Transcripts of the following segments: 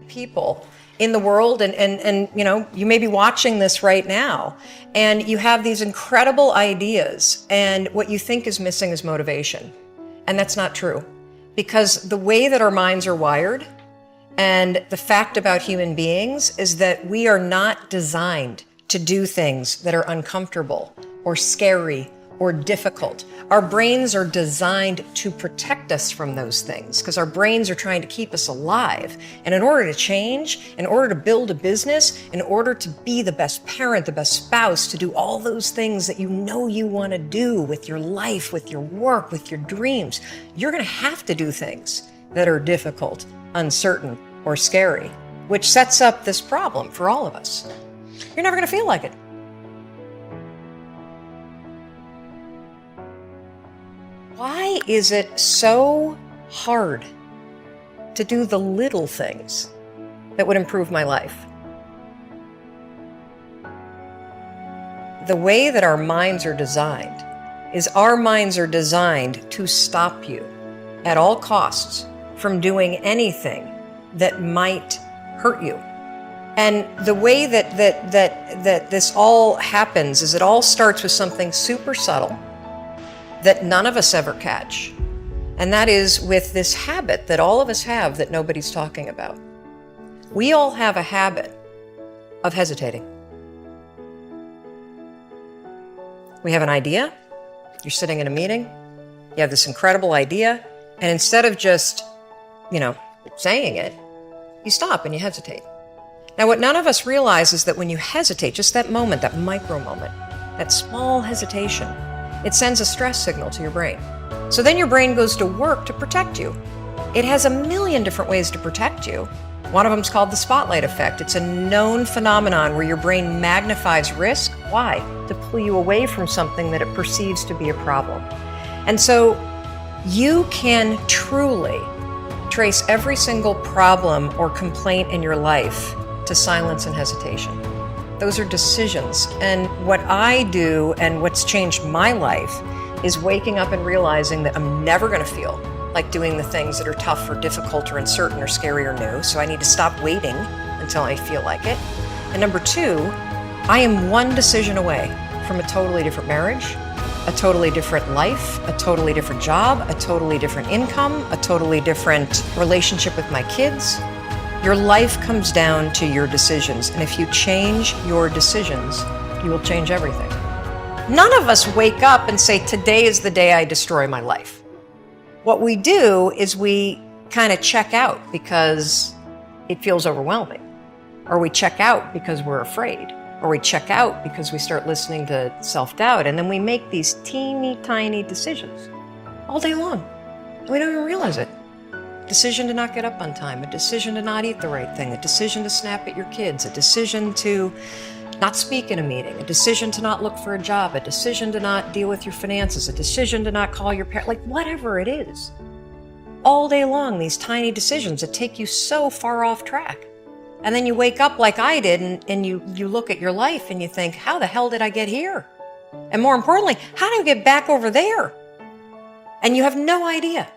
people in the world, and you know, you may be watching this right now, and you have these incredible ideas, and what you think is missing is motivation. And that's not true. Because the way that our minds are wired, and the fact about human beings, is that we are not designed to do things that are uncomfortable or scary or difficult. Our brains are designed to protect us from those things because our brains are trying to keep us alive. And in order to change, in order to build a business, in order to be the best parent, the best spouse, to do all those things that you know you want to do with your life, with your work, with your dreams, you're going to have to do things that are difficult, uncertain, or scary, which sets up this problem for all of us. You're never going to feel like it. Why is it so hard to do the little things that would improve my life? The way that our minds are designed is our minds are designed to stop you at all costs from doing anything that might hurt you. And the way that this all happens is it all starts with something super subtle that none of us ever catch. And that is with this habit that all of us have that nobody's talking about. We all have a habit of hesitating. We have an idea. You're sitting in a meeting. You have this incredible idea. And instead of just, saying it, you stop and you hesitate. Now, what none of us realize is that when you hesitate, just that moment, that micro moment, that small hesitation, it sends a stress signal to your brain. So then your brain goes to work to protect you. It has a million different ways to protect you. One of them is called the spotlight effect. It's a known phenomenon where your brain magnifies risk. Why? To pull you away from something that it perceives to be a problem. And so you can truly trace every single problem or complaint in your life to silence and hesitation. Those are decisions. And what I do and what's changed my life is waking up and realizing that I'm never going to feel like doing the things that are tough or difficult or uncertain or scary or new. So I need to stop waiting until I feel like it. And number two, I am one decision away from a totally different marriage, a totally different life, a totally different job, a totally different income, a totally different relationship with my kids. Your life comes down to your decisions, and if you change your decisions, you will change everything. None of us wake up and say, today is the day I destroy my life. What we do is we kind of check out because it feels overwhelming, or we check out because we're afraid, or we check out because we start listening to self-doubt, and then we make these teeny tiny decisions all day long, and we don't even realize it. Decision to not get up on time, a decision to not eat the right thing, a decision to snap at your kids, a decision to not speak in a meeting, a decision to not look for a job, a decision to not deal with your finances, a decision to not call your parents, like whatever it is. All day long, these tiny decisions that take you so far off track. And then you wake up like I did and you look at your life and you think, how the hell did I get here? And more importantly, how do I get back over there? And you have no idea.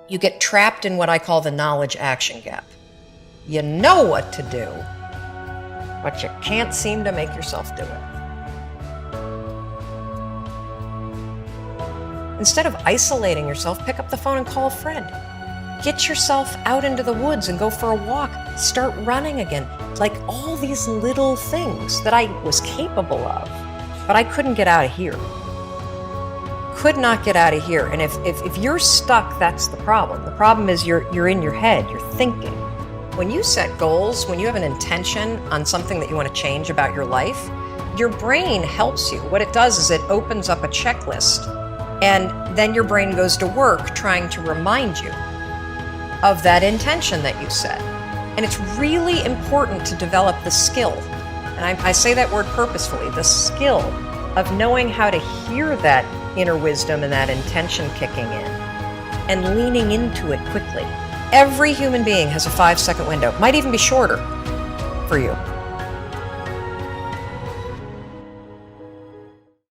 You get trapped in what I call the knowledge action gap. You know what to do, but you can't seem to make yourself do it. Instead of isolating yourself, pick up the phone and call a friend. Get yourself out into the woods and go for a walk. Start running again. Like all these little things that I was capable of, but I couldn't get out of here. Could not get out of here. And if you're stuck, that's the problem. The problem is you're in your head, you're thinking. When you set goals, when you have an intention on something that you want to change about your life, your brain helps you. What it does is it opens up a checklist, and then your brain goes to work trying to remind you of that intention that you set. And it's really important to develop the skill, and I say that word purposefully, the skill of knowing how to hear that inner wisdom and that intention kicking in and leaning into it quickly. Every human being has a 5-second window, might even be shorter for you.